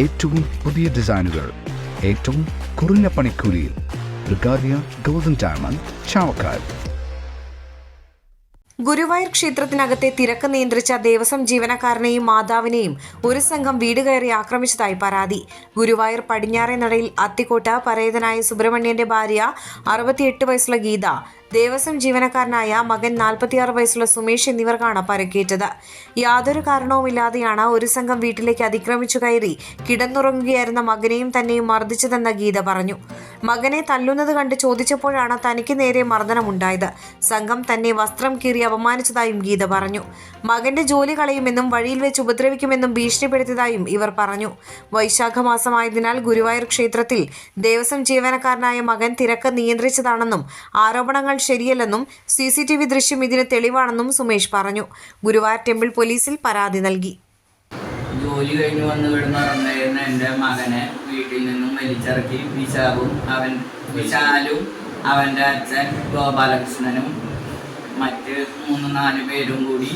ഏറ്റവും പുതിയ ഡിസൈനുകൾ ഏറ്റവും കുറഞ്ഞ പണിക്കൂലിയിൽ. ബ്രിഗാദിയ ഗോൾഡൻ ഡയമണ്ട്, ചാവക്കാട്. ഗുരുവായൂർ ക്ഷേത്രത്തിനകത്തെ തിരക്ക് നിയന്ത്രിച്ച ദേവസ്വം ജീവനക്കാരനെയും മാതാവിനെയും ഒരു സംഘം വീട് കയറി ആക്രമിച്ചതായി പരാതി. ഗുരുവായൂർ പടിഞ്ഞാറേ നടയിൽ അത്തിക്കോട്ട് പരേതനായ സുബ്രഹ്മണ്യന്റെ ഭാര്യ 68 വയസ്സുള്ള ഗീത, ദേവസ്വം ജീവനക്കാരനായ മകൻ 46 വയസ്സുള്ള സുമേഷ് എന്നിവർക്കാണ് പരിക്കേറ്റത്. യാതൊരു കാരണവുമില്ലാതെയാണ് ഒരു സംഘം വീട്ടിലേക്ക് അതിക്രമിച്ചു കയറി കിടന്നുറങ്ങുകയായിരുന്ന മകനെയും തന്നെയും മർദ്ദിച്ചതെന്ന് ഗീത പറഞ്ഞു. മകനെ തല്ലുന്നത് കണ്ട് ചോദിച്ചപ്പോഴാണ് തനിക്ക് നേരെ മർദ്ദനമുണ്ടായത്. സംഘം തന്നെ വസ്ത്രം കീറി അപമാനിച്ചതായും ഗീത പറഞ്ഞു. മകന്റെ ജോലി കളയുമെന്നും വഴിയിൽ വെച്ച് ഉപദ്രവിക്കുമെന്നും ഭീഷണിപ്പെടുത്തിയതായും ഇവർ പറഞ്ഞു. വൈശാഖ മാസമായതിനാൽ ഗുരുവായൂർ ക്ഷേത്രത്തിൽ ദേവസ്വം ജീവനക്കാരനായ മകൻ തിരക്ക് നിയന്ത്രിച്ചതാണെന്നും ആരോപണങ്ങൾ ശരിയല്ലെന്നും CCTV ദൃശ്യം ഇതിന് തെളിവാണെന്നും സുമേഷ് പറഞ്ഞു. ഗുരുവായൂർ ടെമ്പിൾ പോലീസിൽ പരാതി നൽകി. ജോലി കഴിഞ്ഞ് വന്ന് കിടന്നുറങ്ങുന്ന എൻ്റെ മകനെ വീട്ടിൽ നിന്നും വലിച്ചിറക്കി വിശാലും അവൻ്റെ അച്ഛൻ ഗോപാലകൃഷ്ണനും മറ്റ് 3-4 പേരും കൂടി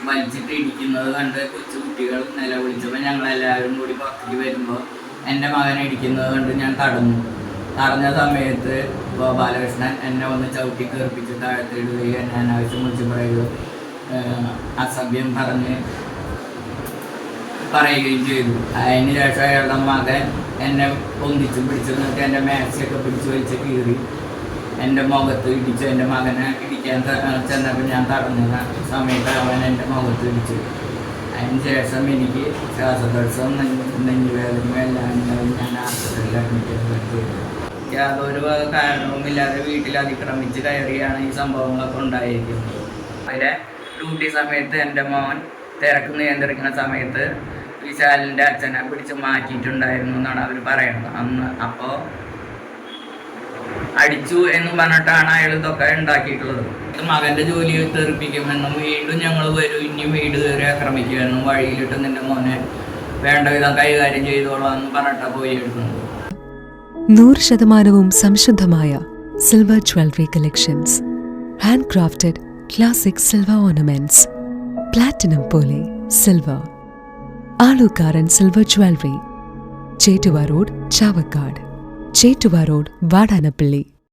വലിച്ചിട്ട് ഇടിക്കുന്നത് കണ്ട് കൊച്ചുകുട്ടികൾ നിലവിളിച്ചപ്പോൾ ഞങ്ങളെല്ലാവരും കൂടി പുറത്തേക്ക് വരുമ്പോൾ എൻ്റെ മകനെ ഇടിക്കുന്നത് കണ്ട് ഞാൻ തടഞ്ഞ സമയത്ത് ഗോപാലകൃഷ്ണൻ എന്നെ ഒന്ന് ചവിട്ടി കയറിപ്പിച്ച് താഴത്തിടുകയും എന്നെ അനാവശ്യം വിളിച്ച് അസഭ്യം പറയുകയും ചെയ്തു. അതിന് ശേഷം അയാളുടെ മകൻ എന്നെ പൊന്തിച്ച് പിടിച്ചു നിന്നിട്ട് എൻ്റെ മാക്സിയൊക്കെ പിടിച്ച് വലിച്ച് കീറി എൻ്റെ മുഖത്ത് ഇടിച്ചു. എൻ്റെ മകനെ ഇടിക്കാൻ ചെന്നപ്പോൾ ഞാൻ തടഞ്ഞ സമയത്ത് അവൻ എൻ്റെ മുഖത്ത് ഇടിച്ചു. അതിന് ശേഷം എനിക്ക് ശ്വാസതടസ്സവും നെഞ്ചുവേദനയും എല്ലാം ഞാൻ ആശുപത്രിയിൽ അഡ്മിറ്റ് ചെയ്തു. യാതൊരു കാരണവുമില്ലാതെ വീട്ടിൽ അതിക്രമിച്ച് കയറിയാണ് ഈ സംഭവങ്ങളൊക്കെ ഉണ്ടായിരിക്കുന്നത്. അതിലെ ഡ്യൂട്ടി സമയത്ത് എൻ്റെ മോൻ തിരക്ക് നിയന്ത്രിക്കുന്ന സമയത്ത് വിശാലിൻ്റെ അച്ഛനെ പിടിച്ച് മാറ്റിയിട്ടുണ്ടായിരുന്നു എന്നാണ് അവർ പറയുന്നത്. അന്ന് അപ്പോൾ അടിച്ചു എന്ന് പറഞ്ഞിട്ടാണ് അയാൾ ഇതൊക്കെ ഉണ്ടാക്കിയിട്ടുള്ളത്. മകൻ്റെ ജോലി തെറിപ്പിക്കുമെന്നും വീണ്ടും ഞങ്ങൾ വരും, ഇനി വീട് കയറി ആക്രമിക്കുമെന്നും വഴിയിലിട്ട് നിൻ്റെ മോനെ വേണ്ട വിധം കൈകാര്യം ചെയ്തോളാം എന്ന് പറഞ്ഞിട്ടാണ് പോയി എടുക്കുന്നത്. 100% സംശുദ്ധമായ silver jewellery collections, handcrafted classic silver ornaments, platinum പോലെ silver, Alukkaran silver jewellery, Chettuva road, Chavakkad, Chettuva road, Vadanappally.